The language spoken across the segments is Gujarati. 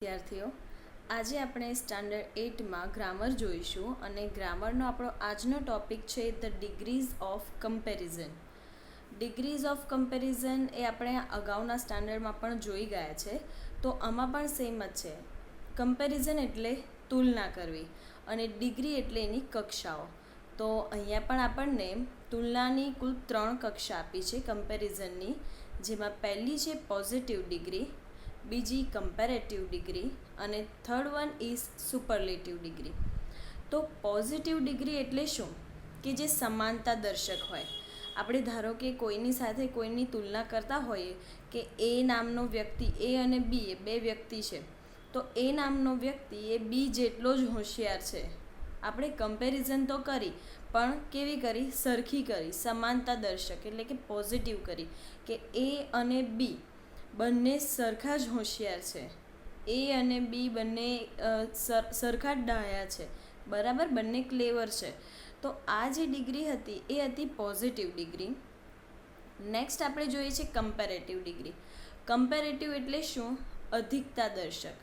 વિદ્યાર્થીઓ, આજે આપણે સ્ટાન્ડર્ડ 8માં ગ્રામર જોઈશું અને ગ્રામરનો આપણો આજનો ટોપિક છે the degrees of comparison. Degrees of comparison એ આપણે અગાઉના સ્ટાન્ડર્ડમાં પણ જોઈ ગયા છે, તો આમાં પણ સેમ જ છે. કમ્પેરિઝન એટલે તુલના કરવી અને ડિગ્રી એટલે એની કક્ષાઓ. તો અહીંયા પણ આપણને તુલનાની કુલ 3 કક્ષા આપી છે કમ્પેરિઝનની, જેમાં પહેલી છે પોઝિટિવ ડિગ્રી, બીજી કમ્પેરેટિવ ડિગ્રી અને third one is superlative degree. તો પોઝિટિવ ડિગ્રી એટલે શું કે જે સમાનતા દર્શક હોય. આપણે ધારો કે કોઈની સાથે કોઈની તુલના કરતા હોઈએ કે એ નામનો વ્યક્તિ, એ અને બી એ બે વ્યક્તિ છે, તો એ નામનો વ્યક્તિ એ બી જેટલો જ હોશિયાર છે. આપણે કમ્પેરિઝન તો કરી, પણ કેવી કરી? સરખી કરી, સમાનતા દર્શક એટલે કે પોઝિટિવ કરી કે એ અને બી બંને સરખા જ હોશિયાર છે, એ અને બી બંને સરખા જ ડાયા છે, બરાબર, બંને ક્લેવર છે. તો આ જે ડિગ્રી હતી એ હતી પોઝિટિવ ડિગ્રી. નેક્સ્ટ આપણે જોઈએ છે કમ્પેરેટિવ ડિગ્રી. કમ્પેરેટિવ એટલે શું? અધિકતા દર્શક.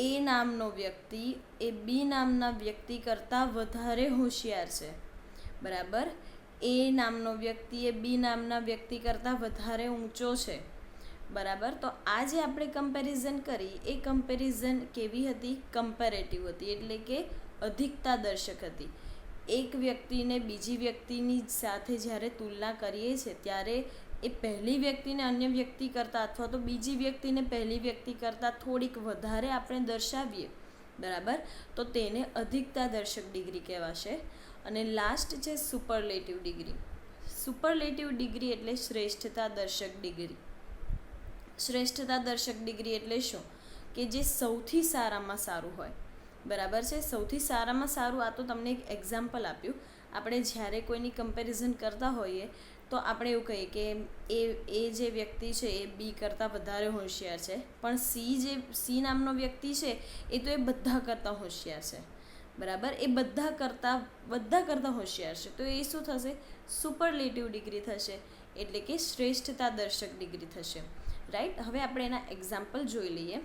એ નામનો વ્યક્તિ એ બી નામના વ્યક્તિ કરતાં વધારે હોશિયાર છે, બરાબર. એ નામનો વ્યક્તિ એ બી નામના વ્યક્તિ કરતાં વધારે ઊંચો છે, બરાબર. તો આ જે આપણે કમ્પેરિઝન કરી એ કમ્પેરિઝન કેવી હતી? કમ્પેરેટિવ હતી, એટલે કે અધિકતા દર્શક હતી. એક વ્યક્તિને બીજી વ્યક્તિની સાથે જ્યારે તુલના કરીએ છીએ ત્યારે એ પહેલી વ્યક્તિને અન્ય વ્યક્તિ કરતાં અથવા તો બીજી વ્યક્તિને પહેલી વ્યક્તિ કરતાં થોડીક વધારે આપણે દર્શાવીએ, બરાબર, તો તેને અધિકતા દર્શક ડિગ્રી કહેવાશે. અને લાસ્ટ છે સુપરલેટિવ ડિગ્રી. સુપરલેટિવ ડિગ્રી એટલે શ્રેષ્ઠતા દર્શક ડિગ્રી. શ્રેષ્ઠતા દર્શક ડિગ્રી એટલે શું કે જે સૌથી સારામાં સારું હોય, બરાબર છે. સૌથી સારામાં સારું, આ તો તમને એક એક્ઝામ્પલ આપ્યું. આપણે જ્યારે કોઈની કમ્પેરિઝન કરતા હોઈએ તો આપણે એવું કહીએ કે એ જે વ્યક્તિ છે એ બી કરતાં વધારે હોશિયાર છે, પણ સી નામનો વ્યક્તિ છે એ તો એ બધા કરતાં હોશિયાર છે, બરાબર. એ બધા કરતાં હોશિયાર છે, તો એ શું થશે? સુપરલેટિવ ડિગ્રી થશે, એટલે કે શ્રેષ્ઠતા દર્શક ડિગ્રી થશે, રાઈટ. હવે આપણે એના એક્ઝામ્પલ જોઈ લઈએ.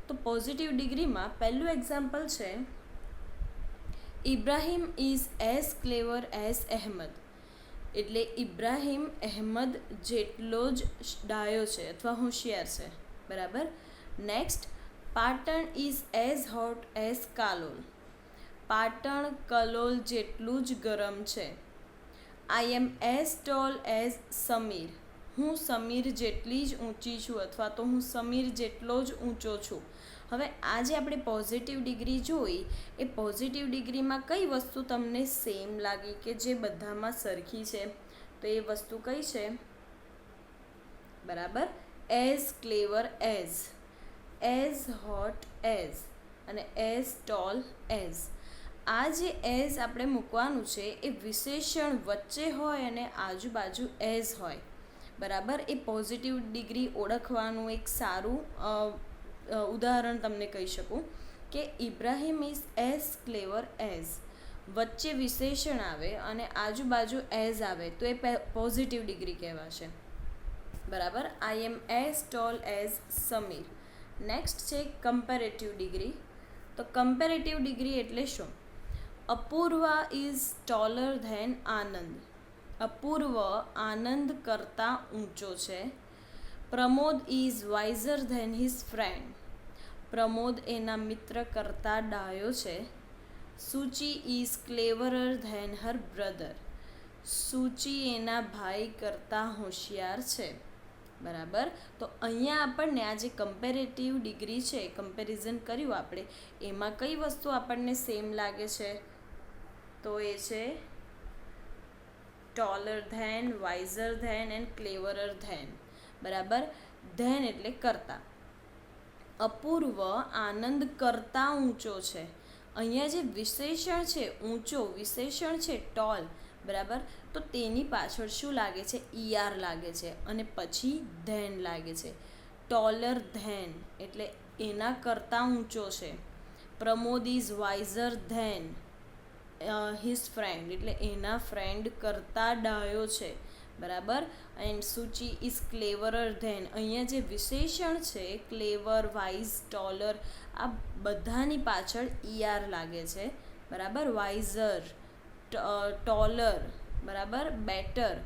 તો પોઝિટિવ ડિગ્રીમાં પહેલું એક્ઝામ્પલ છે Ibrahim is as clever as Ahmed. એટલે ઇબ્રાહિમ અહેમદ જેટલો જ ડાયો છે અથવા હોશિયાર છે, બરાબર. Next, Patan is as hot as Kalol. Patan Kalol જેટલું જ ગરમ છે. આઈ am as tall as Sameer. હું સમીર જેટલી જ ઊંચી છું અથવા તો હું સમીર જેટલો જ ઊંચો છું. હવે આ જે આપણે પોઝિટિવ ડિગ્રી જોઈ એ પોઝિટિવ ડિગ્રીમાં કઈ વસ્તુ તમને સેમ લાગી કે જે બધામાં સરખી છે? તો એ વસ્તુ કઈ છે? બરાબર, એઝ ક્લેવર એઝ, એઝ હોટ એઝ અને એઝ ટોલ એઝ. આ જે એઝ આપણે મૂકવાનું છે એ વિશેષણ વચ્ચે હોય અને આજુબાજુ એઝ હોય, બરાબર. એ પોઝિટિવ ડિગ્રી ઓળખવાનું એક સારું ઉદાહરણ તમને કહી શકું કે Ibrahim is as clever as. વચ્ચે વિશેષણ આવે અને આજુબાજુ એઝ આવે તો એ પોઝિટિવ ડિગ્રી કહેવાશે, બરાબર. I am as tall as Samir. Next છે કમ્પેરેટિવ ડિગ્રી. તો કમ્પેરેટિવ ડિગ્રી એટલે શું? Apurva is taller than Anand. Apurva Anand કરતાં ઊંચો છે. Pramod is wiser than his friend. Pramod એના મિત્ર કરતાં ડાયો છે. Suchi is cleverer than her brother. Suchi એના ભાઈ કરતાં હોશિયાર છે, બરાબર. તો અહીંયા આપણને આ જે કમ્પેરેટિવ ડિગ્રી છે, કમ્પેરિઝન કર્યું આપણે, એમાં કઈ વસ્તુ આપણને સેમ લાગે છે? તો એ છે taller than, wiser than and cleverer than, બરાબર. ધેન એટલે કરતાં. અપૂર્વ આનંદ કરતાં ઊંચો છે. અહીંયા જે વિશેષણ છે ઊંચો, વિશેષણ છે ટોલ, બરાબર. તો તેની પાછળ શું લાગે છે? ઈઆર લાગે છે અને પછી ધેન લાગે છે. ટોલર ધેન એટલે એના કરતાં ઊંચો છે. Pramod is wiser than his friend એટલે એના ફ્રેન્ડ કરતાં ડાયો છે, બરાબર. And Suchi is cleverer than. અહીંયા જે વિશેષણ છે ક્લેવર, વાઇઝ, ટોલર, આ બધાની પાછળ ER લાગે છે. બરાબર. વાઇઝર, ટોલર, બરાબર, બેટર,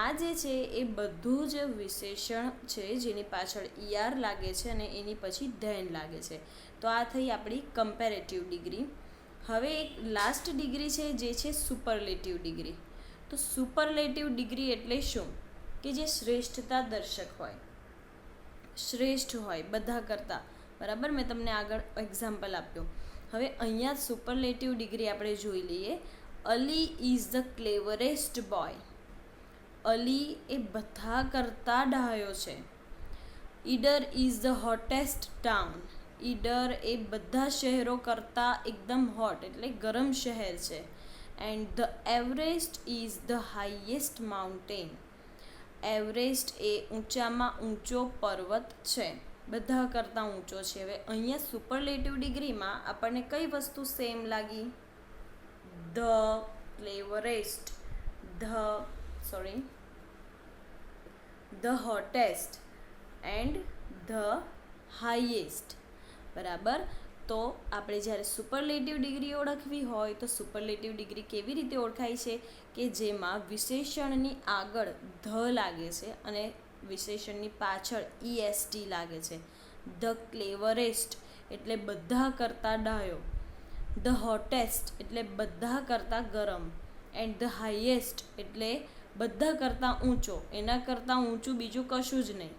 આ જે છે એ બધું જ વિશેષણ છે જેની પાછળ ER લાગે છે અને એની પછી ધેન લાગે છે. તો આ થઈ આપણી કમ્પેરેટિવ ડિગ્રી. હવે એક લાસ્ટ ડિગ્રી છે જે છે સુપરલેટિવ ડિગ્રી. તો સુપરલેટિવ ડિગ્રી એટલે શું? કે જે શ્રેષ્ઠતા દર્શક હોય, શ્રેષ્ઠ હોય બધા કરતાં. બરાબર. મેં તમને આગળ એક્ઝામ્પલ આપ્યું. હવે અહીંયા સુપરલેટિવ ડિગ્રી આપણે જોઈ લઈએ. Ali is the cleverest boy. Ali એ બધા કરતાં ડાયો છે. Idar is the hottest town. Idar એ બધા શહેરો કરતાં એકદમ હોટ એટલે ગરમ શહેર છે. And the Everest is the highest mountain. Everest એ ઊંચામાં ઊંચો પર્વત છે, બધા કરતાં ઊંચો છે. હવે અહીંયા સુપરલેટિવ ડિગ્રીમાં આપણને કઈ વસ્તુ સેમ લાગી? The cleverest, the hottest and the highest. બરાબર. તો આપણે જ્યારે સુપરલેટિવ ડિગ્રી ઓળખવી હોય તો સુપરલેટિવ ડિગ્રી કેવી રીતે ઓળખાય છે? કે જેમાં વિશેષણની આગળ ધ લાગે છે અને વિશેષણની પાછળ EST લાગે છે. ધ ક્લેવરેસ્ટ એટલે બધા કરતાં ડાયો. ધ હોટેસ્ટ એટલે બધા કરતાં ગરમ. એન્ડ ધ હાઈએસ્ટ એટલે બધા કરતાં ઊંચો, એના કરતાં ઊંચું બીજું કશું જ નહીં.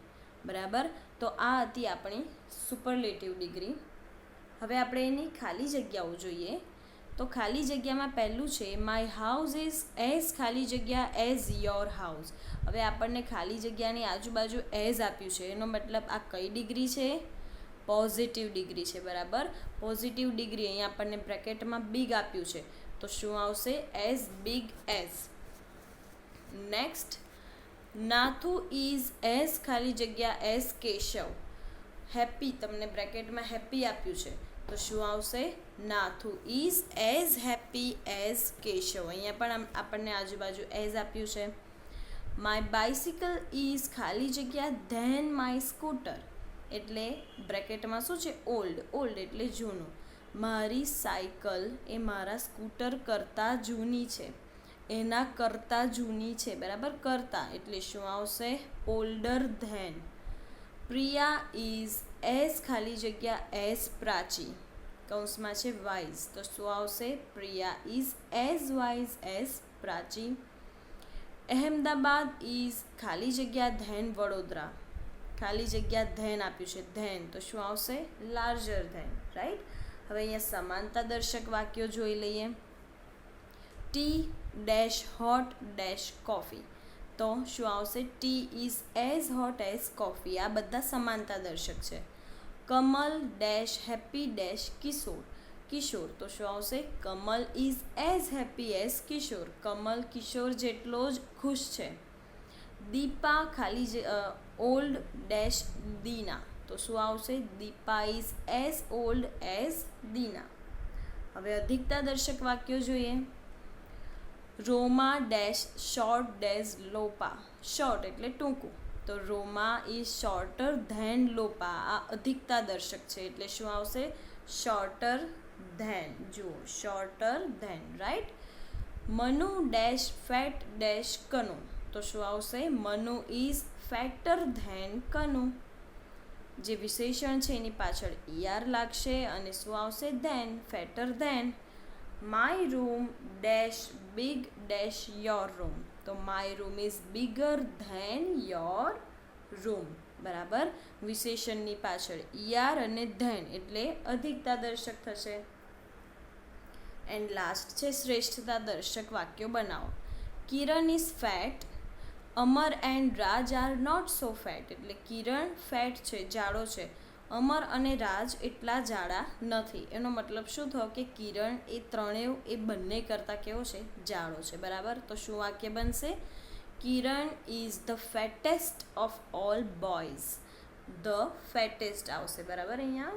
બરાબર. તો આ હતી આપણી સુપરલેટિવ ડિગ્રી. હવે આપણે એની ખાલી જગ્યાઓ જોઈએ. તો ખાલી જગ્યામાં પહેલું છે માય હાઉસ ઇઝ એઝ ખાલી જગ્યા એઝ યોર હાઉસ. હવે આપણને ખાલી જગ્યાની આજુબાજુ એઝ આપ્યું છે, એનો મતલબ આ કઈ ડિગ્રી છે? પોઝિટિવ ડિગ્રી છે. બરાબર. પોઝિટિવ ડિગ્રી અહીંયા આપણને બ્રેકેટમાં બિગ આપ્યું છે, તો શું આવશે? As big as. Next, Nathu is as ખાલી જગ્યા એઝ કેશવ. હેપી, તમને બ્રેકેટમાં હેપી આપ્યું છે, તો શું આવશે? Nathu is as happy as Keshav. અહીંયા પણ આપણને આજુબાજુ એઝ આપ્યું છે. માય બાઇસિકલ ઇઝ ખાલી જગ્યા ધેન માય સ્કૂટર. એટલે બ્રેકેટમાં શું છે? ઓલ્ડ. ઓલ્ડ એટલે જૂનું. મારી સાયકલ એ મારા સ્કૂટર કરતાં જૂની છે, એના કરતાં જૂની છે. બરાબર. કરતાં એટલે શું આવશે? Older than. Priya is as ખાલી જગ્યા એઝ પ્રાચી. કૌંસમાં છે વાઇઝ, તો શું આવશે? Priya is as wise as Prachi. Ahmedabad is ખાલી જગ્યા ધેન વડોદરા. ખાલી જગ્યા ધેન આપ્યું છે, ધેન, તો શું આવશે? Larger than. રાઈટ. હવે અહીંયા સમાનતા દર્શક વાક્યો જોઈ લઈએ. Tea dash hot dash coffee. તો શું આવશે? Tea is as hot as coffee. આ બધા સમાનતા દર્શક છે. Kamal dash happy dash Kishor. Kishor, તો શું આવશે? Kamal is as happy as Kishor. Kamal Kishor જેટલો જ ખુશ છે. દીપા ખાલી ઓલ્ડ ડેશ દીના. તો શું આવશે? Deepa is as old as Dina. હવે અધિકતા દર્શક વાક્યો જોઈએ. Roma dash short dash Lopa. Short એટલે ટૂંકું, તો Roma is shorter than Lopa. આ અધિકતા દર્શક છે એટલે શું આવશે? Shorter than. જુઓ, shorter than. Right. Manu dash fat dash Kanu. તો શું આવશે? Manu is fatter than Kanu. જે વિશેષણ છે એની પાછળ ER લાગશે અને શું આવશે? Than. Fatter than. My room dash big dash your room. તો my room is bigger than your room. બરાબર. વિશેષણની પાછળ ER અને ધેન એટલે અધિકતા દર્શક થશે. એન્ડ લાસ્ટ છે શ્રેષ્ઠતા દર્શક વાક્યો બનાવો. Kiran is fat. Amar and Raj are not so fat. એટલે કિરણ ફેટ છે, જાડો છે. અમર અને રાજ એટલા જાડા નથી. એનો મતલબ શું થયો? કે કિરણ એ ત્રણેય એ બંને કરતાં કેવો છે? જાડો છે. બરાબર. તો શું વાક્ય બનશે? Kiran is the fattest of all boys. The fattest આવશે. બરાબર. અહીંયા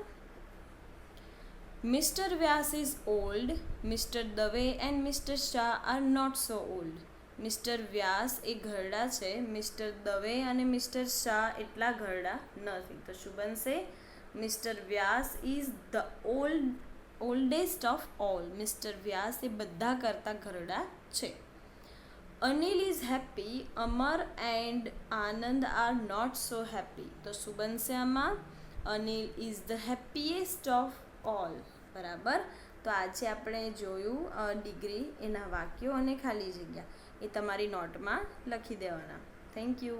mister Vyas is old. Mister Dave and mister Shah are not so old. Mister Vyas એ ઘરડા છે, મિસ્ટર દવે અને મિસ્ટર શાહ એટલા ઘરડા નથી. તો શું બનશે? Mister Vyas is the oldest of all. Mister Vyas એ બધા કરતાં ઘરડા છે. Anil is happy, Amar and Anand are not so happy. તો શું બનશે આમાં? Anil is the happiest of all. બરાબર. તો આજે આપણે જોયું ડિગ્રી, એના વાક્યો અને ખાલી જગ્યા એ તમારી નોટમાં લખી દેવાના. Thank you.